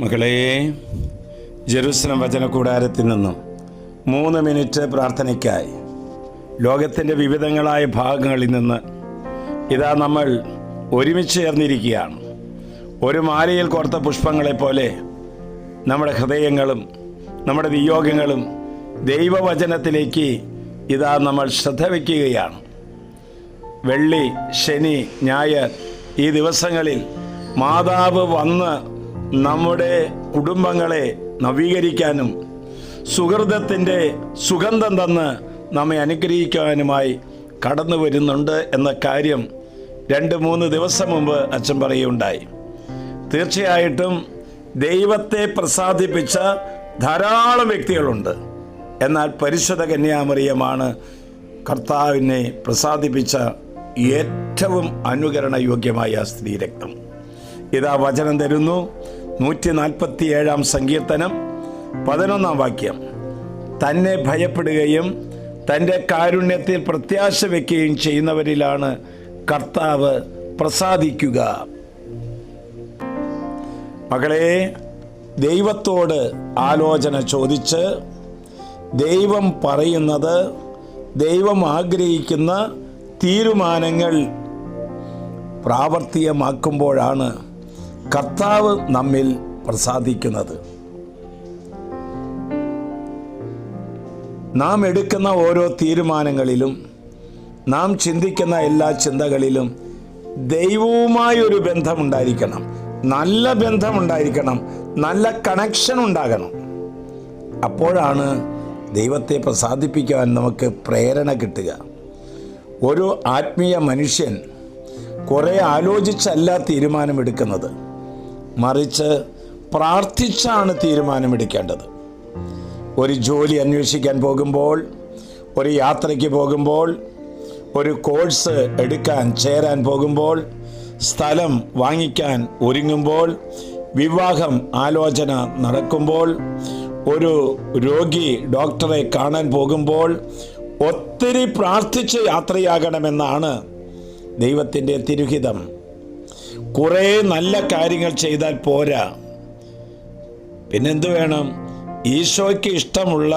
മകളെ, ജെറുസലം വചനകൂടാരത്തിൽ നിന്നും 3 മിനിറ്റ് പ്രാർത്ഥനയ്ക്കായി ലോകത്തിൻ്റെ വിവിധങ്ങളായ ഭാഗങ്ങളിൽ നിന്ന് ഇതാ നമ്മൾ ഒരുമിച്ച് ചേർന്നിരിക്കുകയാണ്. ഒരു മാലയിൽ കോർത്ത പുഷ്പങ്ങളെപ്പോലെ നമ്മുടെ ഹൃദയങ്ങളും നമ്മുടെ നിയോഗങ്ങളും ദൈവവചനത്തിലേക്ക് ഇതാ നമ്മൾ ശ്രദ്ധ വയ്ക്കുകയാണ്. വെള്ളി, ശനി, ഞായർ ഈ ദിവസങ്ങളിൽ മാതാവ് വന്ന് നമ്മുടെ കുടുംബങ്ങളെ നവീകരിക്കാനും സുഹൃതത്തിൻ്റെ സുഗന്ധം തന്ന് നമ്മെ അനുഗ്രഹിക്കാനുമായി കടന്നു വരുന്നുണ്ട് എന്ന കാര്യം 2-3 ദിവസം മുമ്പ് അച്ഛൻ പറയുകയുണ്ടായി. തീർച്ചയായിട്ടും ദൈവത്തെ പ്രസാദിപ്പിച്ച ധാരാളം വ്യക്തികളുണ്ട്. എന്നാൽ പരിശുദ്ധ കന്യാമറിയമാണ് കർത്താവിനെ പ്രസാദിപ്പിച്ച ഏറ്റവും അനുകരണയോഗ്യമായ സ്ത്രീരക്തം. ഇതാ വചനം തരുന്നു. 147 സങ്കീർത്തനം 11 വാക്യം. തന്നെ ഭയപ്പെടുകയും തൻ്റെ കാരുണ്യത്തിൽ പ്രത്യാശ വയ്ക്കുകയും ചെയ്യുന്നവരിലാണ് കർത്താവ് പ്രസാദിക്കുക. മകളെ, ദൈവത്തോട് ആലോചന ചോദിച്ച് ദൈവം പറയുന്നത്, ദൈവം ആഗ്രഹിക്കുന്ന തീരുമാനങ്ങൾ പ്രാവർത്തികമാക്കുമ്പോഴാണ് കർത്താവ് നമ്മിൽ പ്രസാദിക്കുന്നത്. നാം എടുക്കുന്ന ഓരോ തീരുമാനങ്ങളിലും നാം ചിന്തിക്കുന്ന എല്ലാ ചിന്തകളിലും ദൈവവുമായൊരു ബന്ധമുണ്ടായിരിക്കണം, നല്ല ബന്ധമുണ്ടായിരിക്കണം, നല്ല കണക്ഷൻ ഉണ്ടാകണം. അപ്പോഴാണ് ദൈവത്തെ പ്രസാദിപ്പിക്കാൻ നമുക്ക് പ്രേരണ കിട്ടുക. ഒരു ആത്മീയ മനുഷ്യൻ കുറേ ആലോചിച്ചല്ല തീരുമാനമെടുക്കുന്നത്, മറിച്ച് പ്രാർത്ഥിച്ചാണ് തീരുമാനമെടുക്കേണ്ടത്. ഒരു ജോലി അന്വേഷിക്കാൻ പോകുമ്പോൾ, ഒരു യാത്രയ്ക്ക് പോകുമ്പോൾ, ഒരു കോഴ്സ് ചേരാൻ പോകുമ്പോൾ, സ്ഥലം വാങ്ങിക്കാൻ ഒരുങ്ങുമ്പോൾ, വിവാഹം ആലോചന നടക്കുമ്പോൾ, ഒരു രോഗി ഡോക്ടറെ കാണാൻ പോകുമ്പോൾ ഒത്തിരി പ്രാർത്ഥിച്ച് യാത്രയാകണമെന്നാണ് ദൈവത്തിൻ്റെ തിരുഹിതം. കുറേ നല്ല കാര്യങ്ങൾ ചെയ്താൽ പോരാ, പിന്നെന്ത് വേണം? ഈശോയ്ക്ക് ഇഷ്ടമുള്ള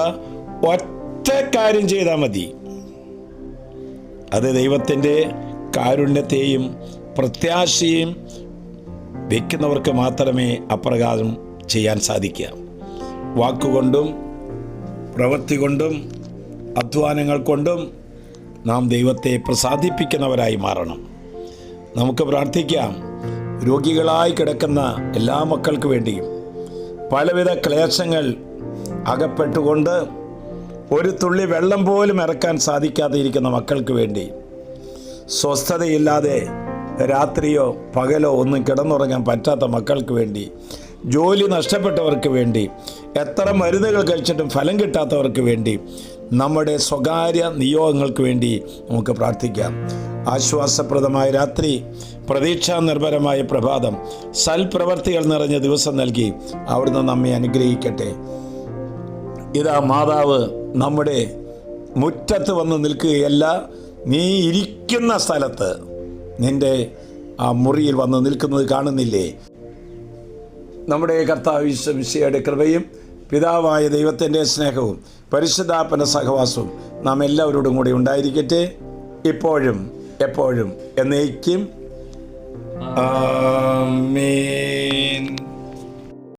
ഒറ്റ കാര്യം ചെയ്താൽ മതി. അത് ദൈവത്തിൻ്റെ കാരുണ്യത്തെയും പ്രത്യാശയും വയ്ക്കുന്നവർക്ക് മാത്രമേ അപ്രകാരം ചെയ്യാൻ സാധിക്കുക. വാക്കുകൊണ്ടും പ്രവൃത്തി കൊണ്ടും അധ്വാനങ്ങൾ കൊണ്ടും നാം ദൈവത്തെ പ്രസാദിപ്പിക്കുന്നവരായി മാറണം. നമുക്ക് പ്രാർത്ഥിക്കാം. രോഗികളായി കിടക്കുന്ന എല്ലാ മക്കൾക്ക് വേണ്ടിയും, പലവിധ ക്ലേശങ്ങൾ അകപ്പെട്ടുകൊണ്ട് ഒരു തുള്ളി വെള്ളം പോലും ഇറക്കാൻ സാധിക്കാതെ ഇരിക്കുന്ന മക്കൾക്ക് വേണ്ടി, സ്വസ്ഥതയില്ലാതെ രാത്രിയോ പകലോ ഒന്നും കിടന്നുറങ്ങാൻ പറ്റാത്ത മക്കൾക്ക് വേണ്ടി, ജോലി നഷ്ടപ്പെട്ടവർക്ക് വേണ്ടി, എത്ര മരുന്നുകൾ കഴിച്ചിട്ടും ഫലം കിട്ടാത്തവർക്ക് വേണ്ടി, നമ്മുടെ സ്വകാര്യ നിയോഗങ്ങൾക്ക് വേണ്ടി നമുക്ക് പ്രാർത്ഥിക്കാം. ആശ്വാസപ്രദമായ രാത്രി, പ്രതീക്ഷാ നിർഭരമായ പ്രഭാതം, സൽപ്രവർത്തികൾ നിറഞ്ഞ ദിവസം നൽകി അവിടുന്ന് നമ്മെ അനുഗ്രഹിക്കട്ടെ. ഇതാ മാതാവ് നമ്മുടെ മുറ്റത്ത് വന്ന് നിൽക്കുകയല്ല, നീ ഇരിക്കുന്ന സ്ഥലത്ത്, നിൻ്റെ ആ മുറിയിൽ വന്ന് നിൽക്കുന്നത് കാണുന്നില്ലേ? നമ്മുടെ കർത്താവ് ഈശോയുടെ കൃപയും പിതാവായ ദൈവത്തിൻ്റെ സ്നേഹവും പരിശുദ്ധാത്മൻ്റെ സഹവാസവും നാം എല്ലാവരോടും കൂടി ഉണ്ടായിരിക്കട്ടെ, ഇപ്പോഴും എപ്പോഴും എന്നേക്കും. ആമേൻ.